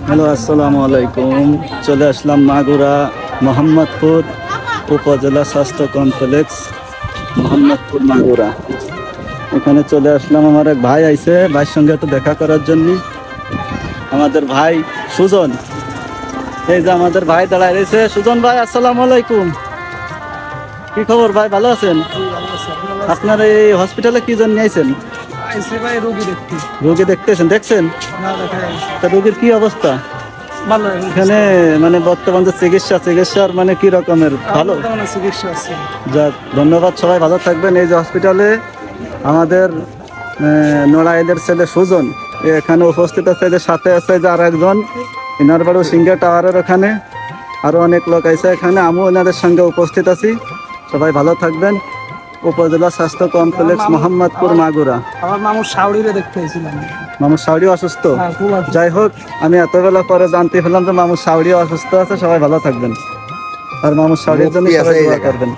Hello, আসসালামু আলাইকুম। চলে আসলাম মাগুরা মোহাম্মদপুর উপজেলা স্বাস্থ্য কমপ্লেক্স, মোহাম্মদপুর মাগুরা। এখানে চলে আসলাম, আমার এক ভাই আইছে, ভাইয়ের সঙ্গে একটু দেখা করার জন্য। আমাদের ভাই সুজন, এই যে আমাদের ভাই দাঁড়ায় রয়েছে। সুজন ভাই, আসসালামু আলাইকুম। কি খবর ভাই, ভালো আছেন? আপনার এই হসপিটালে কি জন্য আইছেন? রোগী দেখতেছেন, দেখছেন? তা রোগীর কি অবস্থা এখানে? মানে বর্তমান যে চিকিৎসার মানে কি রকমের? ভালো চিকিৎসা আছে। যাক, ধন্যবাদ। সবাই ভালো থাকবেন। এই যে হসপিটালে আমাদের নড়াইলের ছেলে সুজন এখানে উপস্থিত আছে। যে সাথে আছে যে আর একজন, ইনার বাড়ি সিঙ্গা টাওয়ারের ওখানে। আরো অনেক লোক আছে এখানে, আমিও এনাদের সঙ্গে উপস্থিত আছি। সবাই ভালো থাকবেন। উপজেলা স্বাস্থ্য কমপ্লেক্স, মোহাম্মদপুর মাগুরা। আমার মামুর শাওড়িরে দেখতে এসেছিলাম। মামুর শাওড়িও অসুস্থ? খুব অসুস্থ। যাই হোক, আমি এতবেলা পরে জানতে পেলাম যে মামুর শাওড়িও অসুস্থ আছে। সবাই ভালো থাকবেন, আর মামুর শাওড়ির জন্য সবাই দোয়া করবেন।